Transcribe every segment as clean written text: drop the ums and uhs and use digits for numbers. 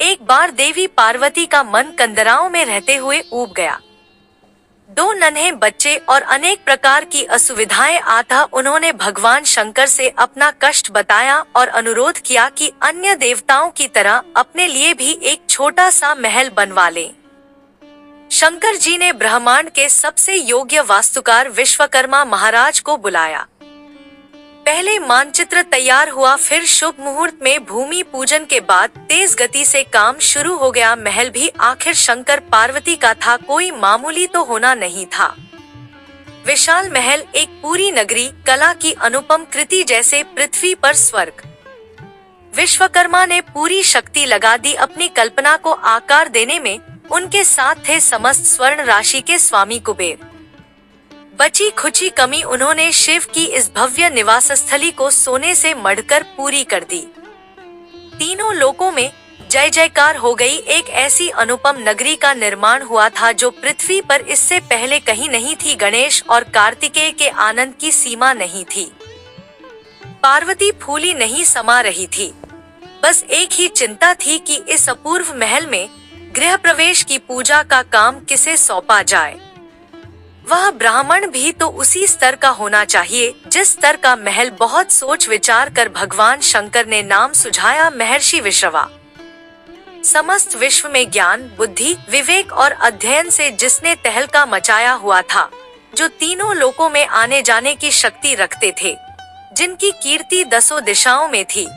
एक बार देवी पार्वती का मन कंदराओं में रहते हुए ऊब गया। दो नन्हे बच्चे और अनेक प्रकार की असुविधाएं आता उन्होंने भगवान शंकर से अपना कष्ट बताया और अनुरोध किया कि अन्य देवताओं की तरह अपने लिए भी एक छोटा सा महल बनवा लें। शंकर जी ने ब्रह्मांड के सबसे योग्य वास्तुकार विश्वकर्मा महाराज को बुलाया। पहले मानचित्र तैयार हुआ, फिर शुभ मुहूर्त में भूमि पूजन के बाद तेज गति से काम शुरू हो गया। महल भी आखिर शंकर पार्वती का था, कोई मामूली तो होना नहीं था। विशाल महल, एक पूरी नगरी, कला की अनुपम कृति जैसे पृथ्वी पर स्वर्ग। विश्वकर्मा ने पूरी शक्ति लगा दी अपनी कल्पना को आकार देने में। उनके साथ थे समस्त स्वर्ण राशि के स्वामी कुबेर। बची खुची कमी उन्होंने शिव की इस भव्य निवास स्थली को सोने से मढ़कर पूरी कर दी। तीनों लोकों में जय जयकार हो गई। एक ऐसी अनुपम नगरी का निर्माण हुआ था जो पृथ्वी पर इससे पहले कहीं नहीं थी। गणेश और कार्तिकेय के आनंद की सीमा नहीं थी। पार्वती फूली नहीं समा रही थी। बस एक ही चिंता थी कि इस अपूर्व महल में गृह प्रवेश की पूजा का काम किसे सौंपा जाए। वह ब्राह्मण भी तो उसी स्तर का होना चाहिए जिस स्तर का महल। बहुत सोच विचार कर भगवान शंकर ने नाम सुझाया महर्षि विश्रवा। समस्त विश्व में ज्ञान, बुद्धि, विवेक और अध्ययन से जिसने तहलका मचाया हुआ था, जो तीनों लोकों में आने जाने की शक्ति रखते थे, जिनकी कीर्ति दसों दिशाओं में थी,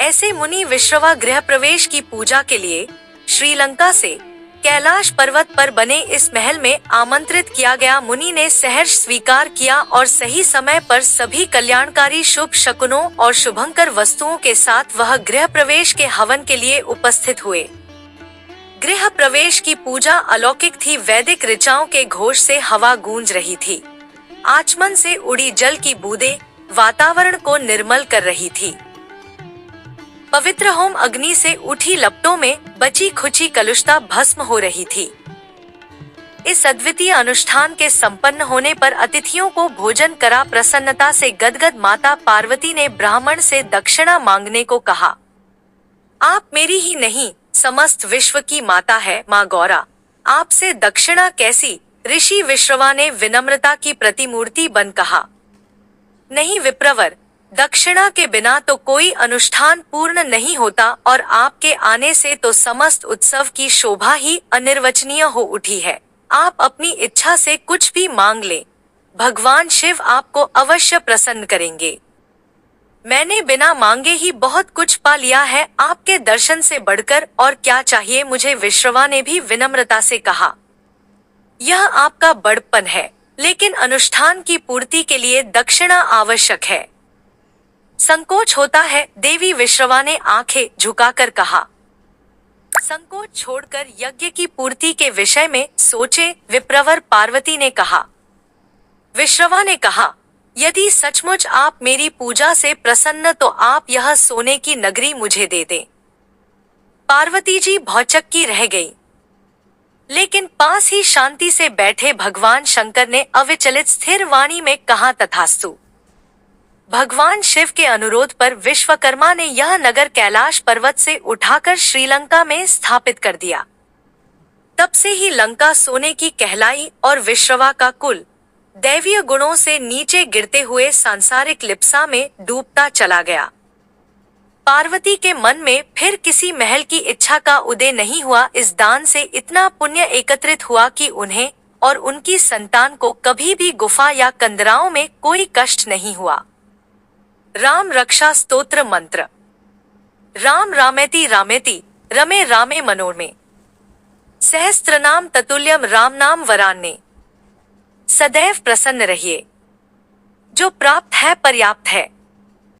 ऐसे मुनि विश्रवा गृह प्रवेश की पूजा के लिए श्रीलंका से कैलाश पर्वत पर बने इस महल में आमंत्रित किया गया। मुनि ने सहर्ष स्वीकार किया और सही समय पर सभी कल्याणकारी शुभ शकुनों और शुभंकर वस्तुओं के साथ वह गृह प्रवेश के हवन के लिए उपस्थित हुए। गृह प्रवेश की पूजा अलौकिक थी। वैदिक ऋचाओं के घोष से हवा गूंज रही थी। आचमन से उड़ी जल की बूंदें वातावरण को निर्मल कर रही थी। पवित्र होम अग्नि से उठी लपटों में बची खुची कलुषता भस्म हो रही थी। इस अद्वितीय अनुष्ठान के संपन्न होने पर अतिथियों को भोजन करा। प्रसन्नता से गदगद माता पार्वती ने ब्राह्मण से दक्षिणा मांगने को कहा। आप मेरी ही नहीं, समस्त विश्व की माता है माँ गौरा, आपसे दक्षिणा कैसी? ऋषि विश्रवा ने विनम्रता की प्रतिमूर्ति बन कहा। नहीं विप्रवर, दक्षिणा के बिना तो कोई अनुष्ठान पूर्ण नहीं होता और आपके आने से तो समस्त उत्सव की शोभा ही अनिर्वचनीय हो उठी है। आप अपनी इच्छा से कुछ भी मांग लें, भगवान शिव आपको अवश्य प्रसन्न करेंगे। मैंने बिना मांगे ही बहुत कुछ पा लिया है, आपके दर्शन से बढ़कर और क्या चाहिए मुझे? विश्रवा ने भी विनम्रता से कहा। यह आपका बड़प्पन है, लेकिन अनुष्ठान की पूर्ति के लिए दक्षिणा आवश्यक है। संकोच होता है, देवी विश्रवा ने आंखें झुकाकर कहा। संकोच छोड़कर यज्ञ की पूर्ति के विषय में सोचे, विप्रवर, पार्वती ने कहा। विश्रवा ने कहा, यदि सचमुच आप मेरी पूजा से प्रसन्न तो आप यह सोने की नगरी मुझे दे दें। पार्वती जी भौचक्की रह गई, लेकिन पास ही शांति से बैठे भगवान शंकर ने अविचलित स्थिर वाणी में कहा, तथास्तु। भगवान शिव के अनुरोध पर विश्वकर्मा ने यह नगर कैलाश पर्वत से उठाकर श्रीलंका में स्थापित कर दिया। तब से ही लंका सोने की कहलाई और विश्रवा का कुल दैवीय गुणों से नीचे गिरते हुए सांसारिक लिप्सा में डूबता चला गया। पार्वती के मन में फिर किसी महल की इच्छा का उदय नहीं हुआ। इस दान से इतना पुण्य एकत्रित हुआ कि उन्हें और उनकी संतान को कभी भी गुफा या कंदराओं में कोई कष्ट नहीं हुआ। राम रक्षा स्तोत्र मंत्र। राम रामेति रामेति रमे रामे मनोरमे, सहस्त्रनाम ततुल्यम राम नाम वरान्ने। सदैव प्रसन्न रहिए, जो प्राप्त है पर्याप्त है।